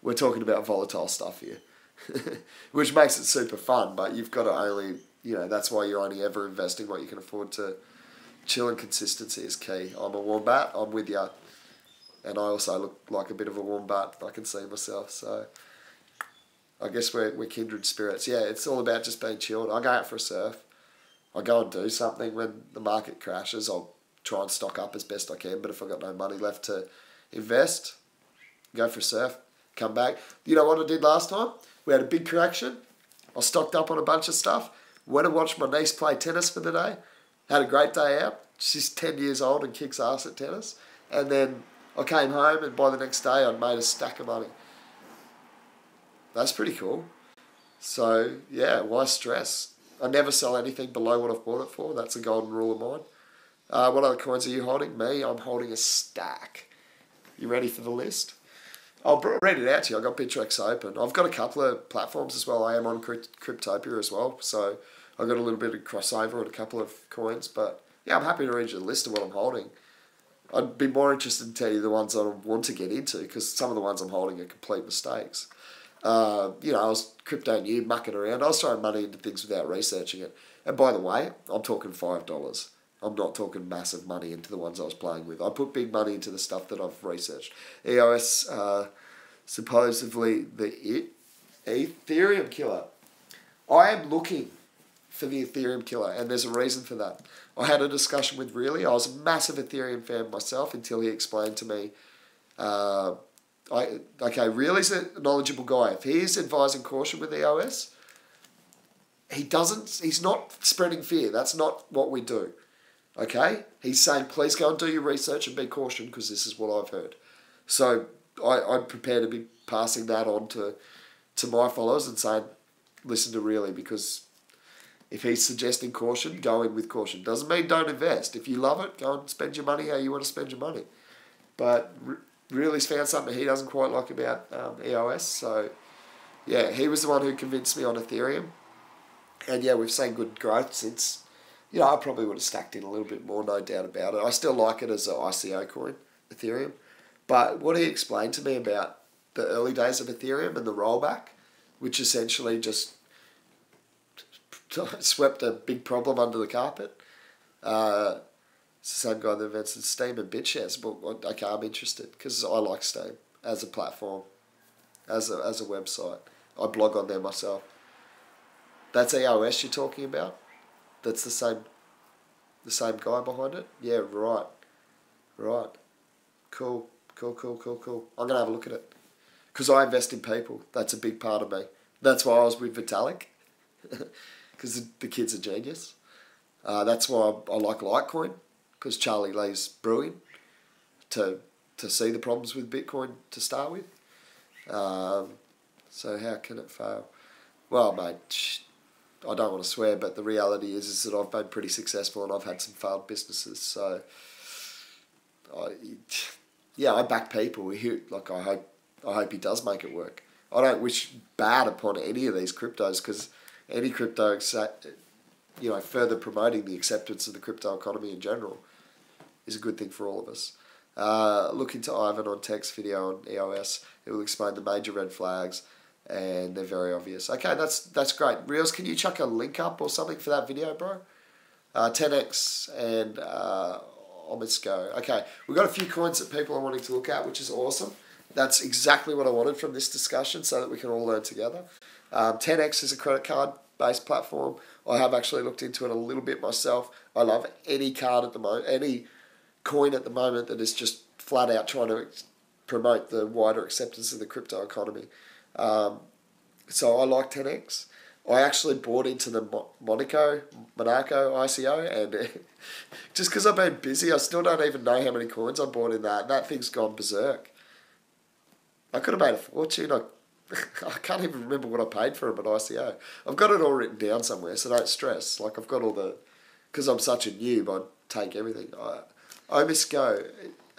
we're talking about volatile stuff here, which makes it super fun, but you've got to only, that's why you're only ever investing what you can afford to. Chill and consistency is key. I'm a wombat, I'm with you. And I also look like a bit of a wombat, I can see myself, so I guess we're kindred spirits. Yeah, it's all about just being chilled. I go out for a surf. I go and do something. When the market crashes, I'll try and stock up as best I can, but if I've got no money left to invest, go for a surf, come back. You know what I did last time? We had a big correction. I stocked up on a bunch of stuff, went and watched my niece play tennis for the day, had a great day out. She's 10 years old and kicks ass at tennis. And then I came home, and by the next day I'd made a stack of money. That's pretty cool. So, yeah, why stress? I never sell anything below what I've bought it for. That's a golden rule of mine. What other coins are you holding? Me, I'm holding a stack. You ready for the list? I'll read it out to you. I've got PIVX open. I've got a couple of platforms as well. I am on Cryptopia as well, so I've got a little bit of crossover on a couple of coins. But, yeah, I'm happy to read you the list of what I'm holding. I'd be more interested in telling you the ones I want to get into, because some of the ones I'm holding are complete mistakes. I was crypto new, mucking around. I was throwing money into things without researching it. And by the way, I'm talking $5. I'm not talking massive money into the ones I was playing with. I put big money into the stuff that I've researched. EOS, supposedly the Ethereum killer. I am looking for the Ethereum killer, and there's a reason for that. I had a discussion with Really. I was a massive Ethereum fan myself until he explained to me, Really's a knowledgeable guy. If he is advising caution with EOS, he's not spreading fear. That's not what we do. Okay? He's saying, please go and do your research and be cautioned, because this is what I've heard. So I'm prepared to be passing that on to to my followers and saying, listen to Really, because if he's suggesting caution, go in with caution. Doesn't mean don't invest. If you love it, go and spend your money how you want to spend your money. But Really's found something he doesn't quite like about EOS. So, yeah, he was the one who convinced me on Ethereum. And, yeah, we've seen good growth since. You know, I probably would have stacked in a little bit more, no doubt about it. I still like it as an ICO coin, Ethereum. But what he explained to me about the early days of Ethereum and the rollback, which essentially just swept a big problem under the carpet. It's the same guy that invented Steam and BitShares. But okay, I'm interested because I like Steam as a platform, as a website. I blog on there myself. That's EOS you're talking about? That's the same guy behind it? Yeah, right. Cool. I'm going to have a look at it. Because I invest in people. That's a big part of me. That's why I was with Vitalik. Because the kid's a genius. That's why I like Litecoin. Because Charlie Lee's brewing to see the problems with Bitcoin to start with. So how can it fail? Well, mate, I don't want to swear, but the reality is that I've been pretty successful and I've had some failed businesses. So, I back people. I hope he does make it work. I don't wish bad upon any of these cryptos because any crypto, further promoting the acceptance of the crypto economy in general is a good thing for all of us. Look into Ivan on Tech's video on EOS. It will explain the major red flags, and they're very obvious. Okay, that's great. Reels, can you chuck a link up or something for that video, bro? 10x and Omisco. Okay, we've got a few coins that people are wanting to look at, which is awesome. That's exactly what I wanted from this discussion so that we can all learn together. 10x is a credit card-based platform. I have actually looked into it a little bit myself. I love any card at the moment, any coin at the moment that is just flat out trying to promote the wider acceptance of the crypto economy. So I like 10x. I actually bought into the Monaco ICO, and just because I've been busy, I still don't even know how many coins I bought in that. That thing's gone berserk. I could have made a fortune. I can't even remember what I paid for it at ICO. I've got it all written down somewhere, so don't stress. Like, I've got all the... Because I'm such a noob, I take everything. Omisco.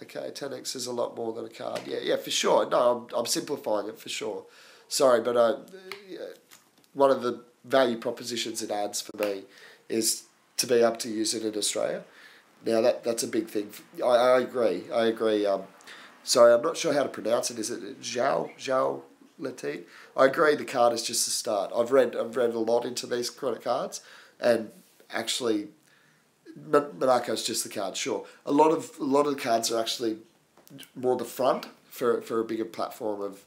Okay, 10x is a lot more than a card. Yeah, for sure. No, I'm simplifying it for sure. Sorry, but one of the value propositions it adds for me is to be able to use it in Australia. Now, that's a big thing. I agree. Sorry, I'm not sure how to pronounce it. Is it Zhao Leti? I agree the card is just the start. I've read a lot into these credit cards, and actually Monaco's just the card, sure. A lot of the cards are actually more the front for a bigger platform of,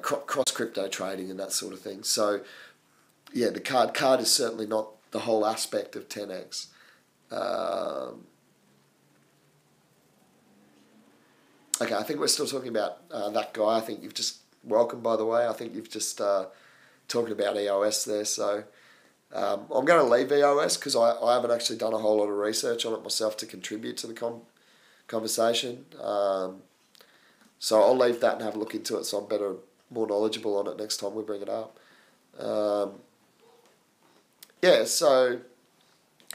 cross crypto trading and that sort of thing. So, yeah, the card is certainly not the whole aspect of 10x. Okay, I think we're still talking about that guy. I think you've just welcome, by the way. I think you've just talking about EOS there. So I'm going to leave EOS because I haven't actually done a whole lot of research on it myself to contribute to the conversation. So I'll leave that and have a look into it so I'm more knowledgeable on it next time we bring it up. So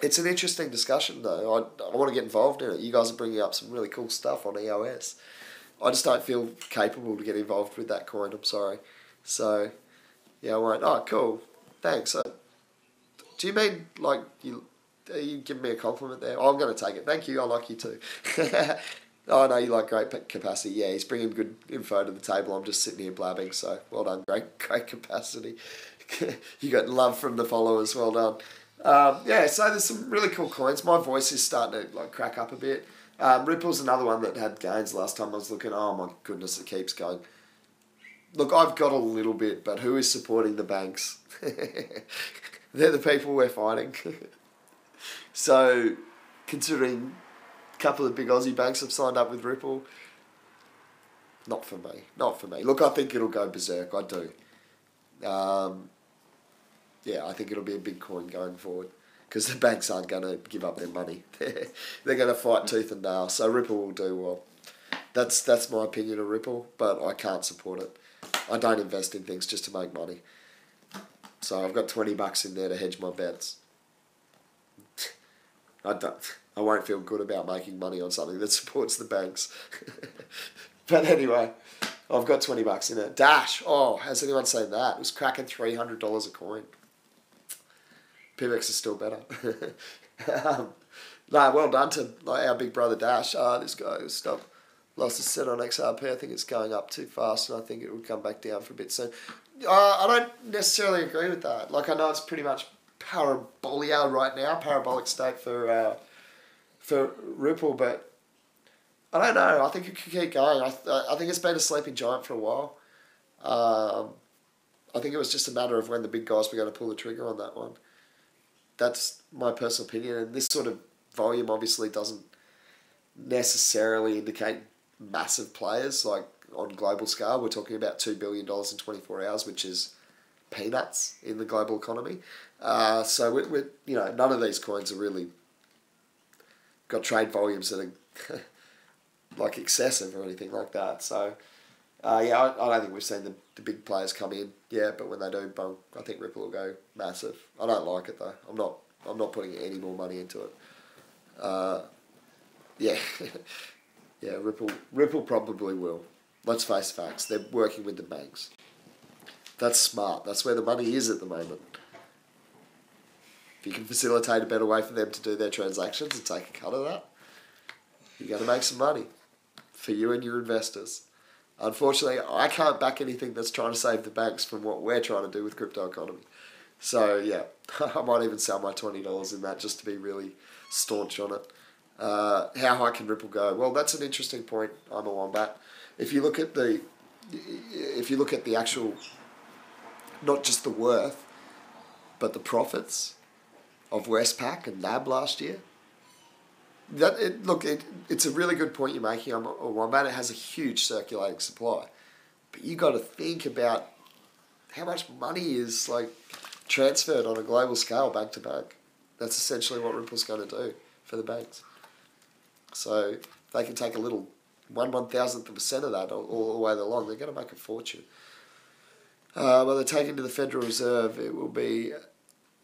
it's an interesting discussion though. I want to get involved in it. You guys are bringing up some really cool stuff on EOS. I just don't feel capable to get involved with that coin, I'm sorry. So, yeah, I won't. Oh, cool. Thanks. Do you mean, are you giving me a compliment there? Oh, I'm going to take it. Thank you. I like you too. Oh, no, you like great capacity. Yeah, he's bringing good info to the table. I'm just sitting here blabbing, so well done. Great capacity. You got love from the followers. Well done. So there's some really cool coins. My voice is starting to crack up a bit. Ripple's another one that had gains last time I was looking. Oh my goodness, it keeps going. Look, I've got a little bit, but who is supporting the banks? They're the people we're fighting. So, considering a couple of big Aussie banks have signed up with Ripple, not for me. Look, I think it'll go berserk. I do. I think it'll be a big coin going forward because the banks aren't going to give up their money. They're going to fight tooth and nail. So Ripple will do well. That's my opinion of Ripple, but I can't support it. I don't invest in things just to make money. So I've got $20 in there to hedge my bets. I won't feel good about making money on something that supports the banks. But anyway, I've got $20 in it. Dash. Oh, has anyone seen that? It was cracking $300 a coin. PIVX is still better. No, well done to our big brother Dash. This guy lost a set on XRP. I think it's going up too fast, and I think it will come back down for a bit soon. I don't necessarily agree with that. Like, I know it's pretty much parabolia right now, parabolic state for Ripple, but I don't know. I think it could keep going. I think it's been a sleeping giant for a while. I think it was just a matter of when the big guys were going to pull the trigger on that one. That's my personal opinion, and this sort of volume obviously doesn't necessarily indicate massive players. Like, on global scale, we're talking about $2 billion in 24 hours, which is peanuts in the global economy. So we're none of these coins are really got trade volumes that are like excessive or anything like that. So I don't think we've seen the big players come in yet, but when they do, I think Ripple will go massive. I don't like it though. I'm not putting any more money into it. Yeah, Ripple probably will. Let's face facts. They're working with the banks. That's smart. That's where the money is at the moment. If you can facilitate a better way for them to do their transactions and take a cut of that, you're going to make some money for you and your investors. Unfortunately, I can't back anything that's trying to save the banks from what we're trying to do with crypto economy. So, yeah, I might even sell my $20 in that just to be really staunch on it. How high can Ripple go? Well, that's an interesting point. I'm a wombat. If you look at the actual, not just the worth, but the profits of Westpac and NAB last year, it's a really good point you're making. I'm a wombat. It has a huge circulating supply, but you got to think about how much money is like transferred on a global scale bank to bank. That's essentially what Ripple's going to do for the banks. So if they can take a little 1/1000% of that all the way along, they're going to make a fortune. When they're taken to the Federal Reserve, it will be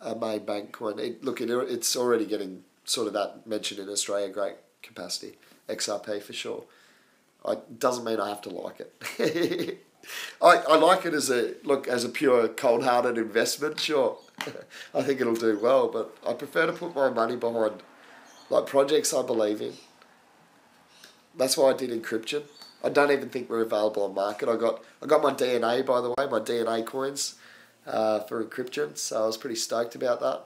a main bank coin. It's already getting sort of that mentioned in Australia, great capacity. XRP for sure. It doesn't mean I have to like it. I like it as a pure cold-hearted investment, sure. I think it'll do well, but I prefer to put my money behind like projects I believe in. That's why I did Encryption. I don't even think we're available on market. I got my DNA, by the way, my DNA coins for Encryption, so I was pretty stoked about that.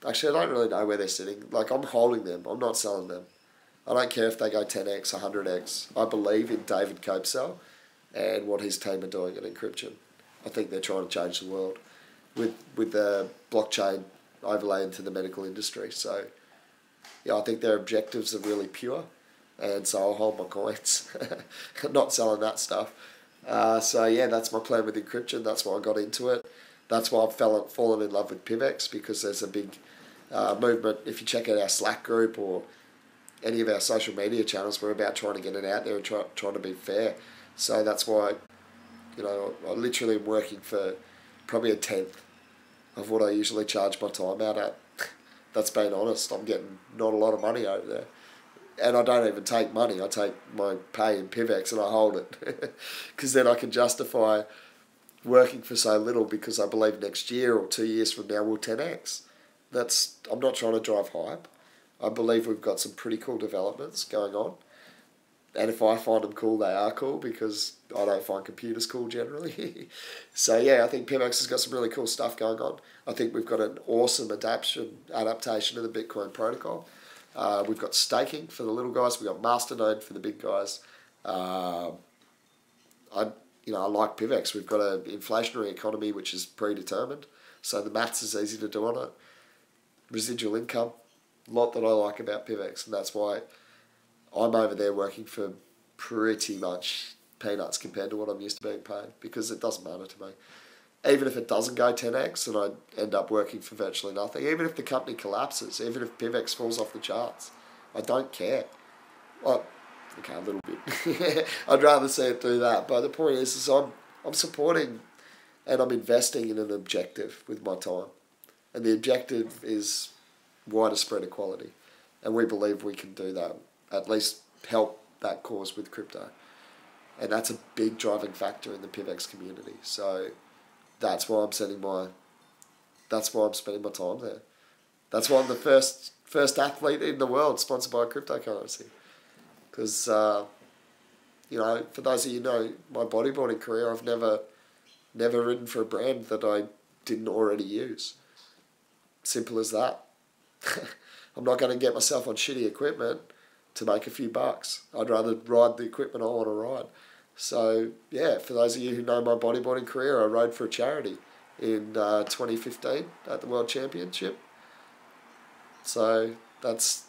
Actually, I don't really know where they're sitting. Like, I'm holding them. I'm not selling them. I don't care if they go 10x, 100x. I believe in David Copesell and what his team are doing at Encryption. I think they're trying to change the world with the blockchain overlay into the medical industry. So, yeah, I think their objectives are really pure. And so I'll hold my coins. Not selling that stuff. So, yeah, that's my plan with Encryption. That's why I got into it. That's why I've fallen in love with PIVX, because there's a big movement. If you check out our Slack group or any of our social media channels, we're about trying to get it out there and trying to be fair. So that's why, I literally am working for probably a tenth of what I usually charge my time out at. That's being honest. I'm getting not a lot of money over there. And I don't even take money. I take my pay in PIVX and I hold it. Because then I can justify working for so little, because I believe next year or 2 years from now we'll 10x. I'm not trying to drive hype. I believe we've got some pretty cool developments going on. And if I find them cool, they are cool, because I don't find computers cool generally. So yeah, I think PIVX has got some really cool stuff going on. I think we've got an awesome adaptation of the Bitcoin protocol. We've got staking for the little guys. We've got masternode for the big guys. I like PIVX. We've got an inflationary economy which is predetermined, so the maths is easy to do on it. Residual income, a lot that I like about PIVX, and that's why I'm over there working for pretty much peanuts compared to what I'm used to being paid, because it doesn't matter to me. Even if it doesn't go 10x and I end up working for virtually nothing, even if the company collapses, even if PIVX falls off the charts, I don't care. Okay, a little bit. I'd rather see it do that. But the point is I'm supporting and I'm investing in an objective with my time. And the objective is wider spread equality. And we believe we can do that, at least help that cause with crypto. And that's a big driving factor in the PIVX community. So that's why I'm spending my time there. That's why I'm the first athlete in the world sponsored by a cryptocurrency. Because, for those of you who know my bodyboarding career, I've never ridden for a brand that I didn't already use. Simple as that. I'm not going to get myself on shitty equipment to make a few bucks. I'd rather ride the equipment I want to ride. So, yeah, for those of you who know my bodyboarding career, I rode for a charity in 2015 at the World Championship. So that's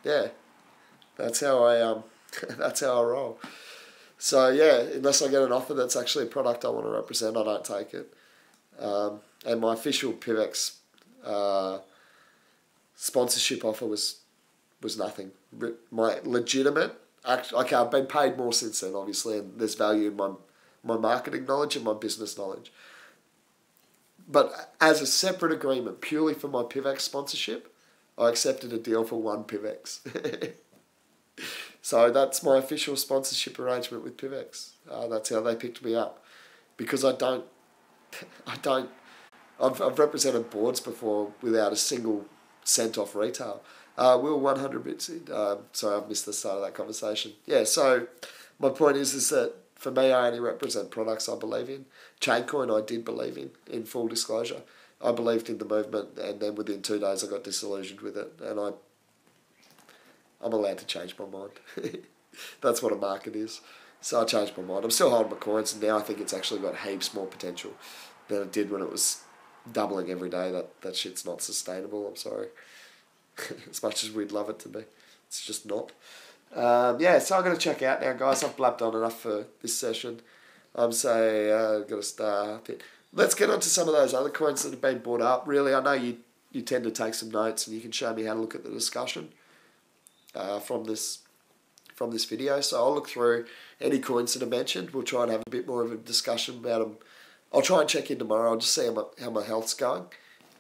how I that's how I roll. So yeah, unless I get an offer that's actually a product I want to represent, I don't take it. And my official PIVX sponsorship offer was nothing. My legitimate, okay, I've been paid more since then, obviously, and there's value in my marketing knowledge and my business knowledge. But as a separate agreement, purely for my PIVX sponsorship, I accepted a deal for 1 PIVX. So that's my official sponsorship arrangement with PIVX. That's how they picked me up. Because I've represented boards before without a single cent off retail. We were 100 bits in. Sorry, I've missed the start of that conversation. Yeah, so my point is that for me, I only represent products I believe in. Chaincoin I did believe in full disclosure. I believed in the movement, and then within 2 days I got disillusioned with it, and I'm allowed to change my mind. That's what a market is. So I changed my mind. I'm still holding my coins, and now I think it's actually got heaps more potential than it did when it was doubling every day. That shit's not sustainable, I'm sorry. As much as we'd love it to be. It's just not. So I'm going to check out now, guys. I've blabbed on enough for this session. I'm saying I've got to start it. Let's get on to some of those other coins that have been brought up. Really, I know you tend to take some notes, and you can show me how to look at the discussion from this video. So I'll look through any coins that are mentioned. We'll try and have a bit more of a discussion about them. I'll try and check in tomorrow. I'll just see how my health's going.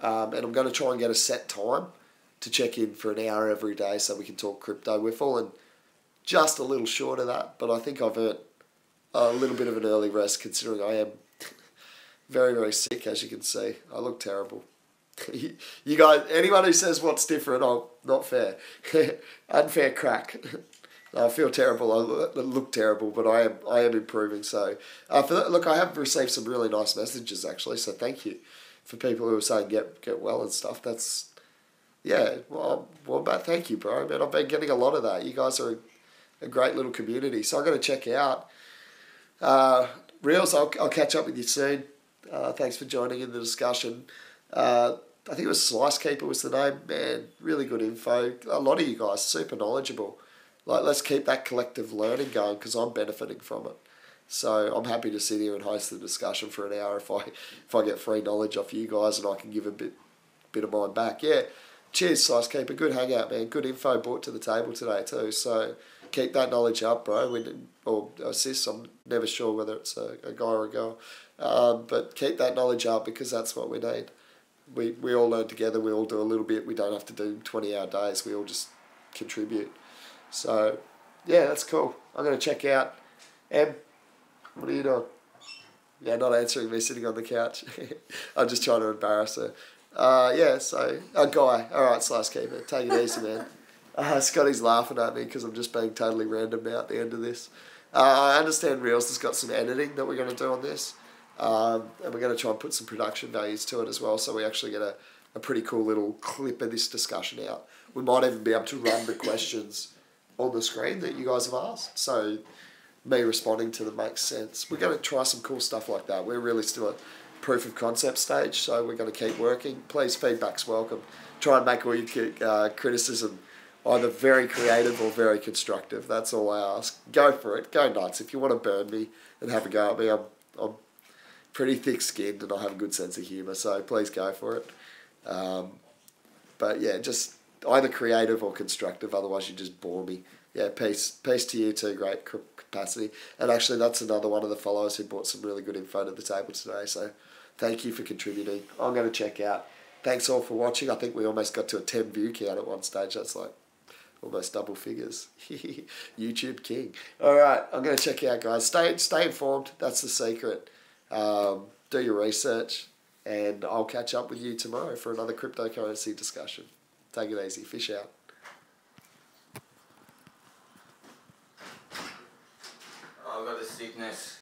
And I'm going to try and get a set time to check in for an hour every day so we can talk crypto. We're falling just a little short of that, but I think I've earned a little bit of an early rest considering I am very, very sick, as you can see. I look terrible. You guys, anyone who says what's different, not fair. Unfair crack. I feel terrible. I look terrible, but I am improving. So, look, I have received some really nice messages actually. So thank you for people who are saying get well and stuff. That's but thank you, bro. Man, I've been getting a lot of that. You guys are a great little community. So I'm going to check out. Reels, I'll catch up with you soon. Thanks for joining in the discussion. I think it was Slice Keeper was the name. Man, really good info. A lot of you guys super knowledgeable. Like, let's keep that collective learning going because I'm benefiting from it. So I'm happy to sit here and host the discussion for an hour if I get free knowledge off you guys and I can give a bit of mine back. Yeah, cheers, Slice Keeper. Good hangout, man. Good info brought to the table today too. So keep that knowledge up, bro. Or sis, I'm never sure whether it's a guy or a girl. But keep that knowledge up because that's what we need. We all learn together. We all do a little bit. We don't have to do 20-hour days. We all just contribute. So, yeah, that's cool. I'm going to check out. Em, what are you doing? Yeah, not answering me sitting on the couch. I'm just trying to embarrass her. So, a guy. All right, Slice Keeper. Take it easy, man. Scotty's laughing at me because I'm just being totally random now at the end of this. I understand Reels has got some editing that we're going to do on this. And we're going to try and put some production values to it as well, so we actually get a pretty cool little clip of this discussion out. We might even be able to run the questions on the screen that you guys have asked, so me responding to them makes sense. We're going to try some cool stuff like that. We're really still at proof of concept stage, so we're going to keep working. Please, feedback's welcome. Try and make all your criticism either very creative or very constructive. That's all I ask. Go for it. Go nuts. If you want to burn me and have a go at me, I'm pretty thick-skinned and I have a good sense of humour, so please go for it. But yeah, just either creative or constructive. Otherwise, you just bore me. Yeah, peace to you too. Great capacity. And actually, that's another one of the followers who brought some really good info to the table today. So thank you for contributing. I'm going to check out. Thanks all for watching. I think we almost got to a 10 view count at one stage. That's like almost double figures. YouTube king. All right, I'm going to check out, guys. Stay informed. That's the secret. Do your research. And I'll catch up with you tomorrow for another cryptocurrency discussion. Take it easy. Fish out. I've got a sickness.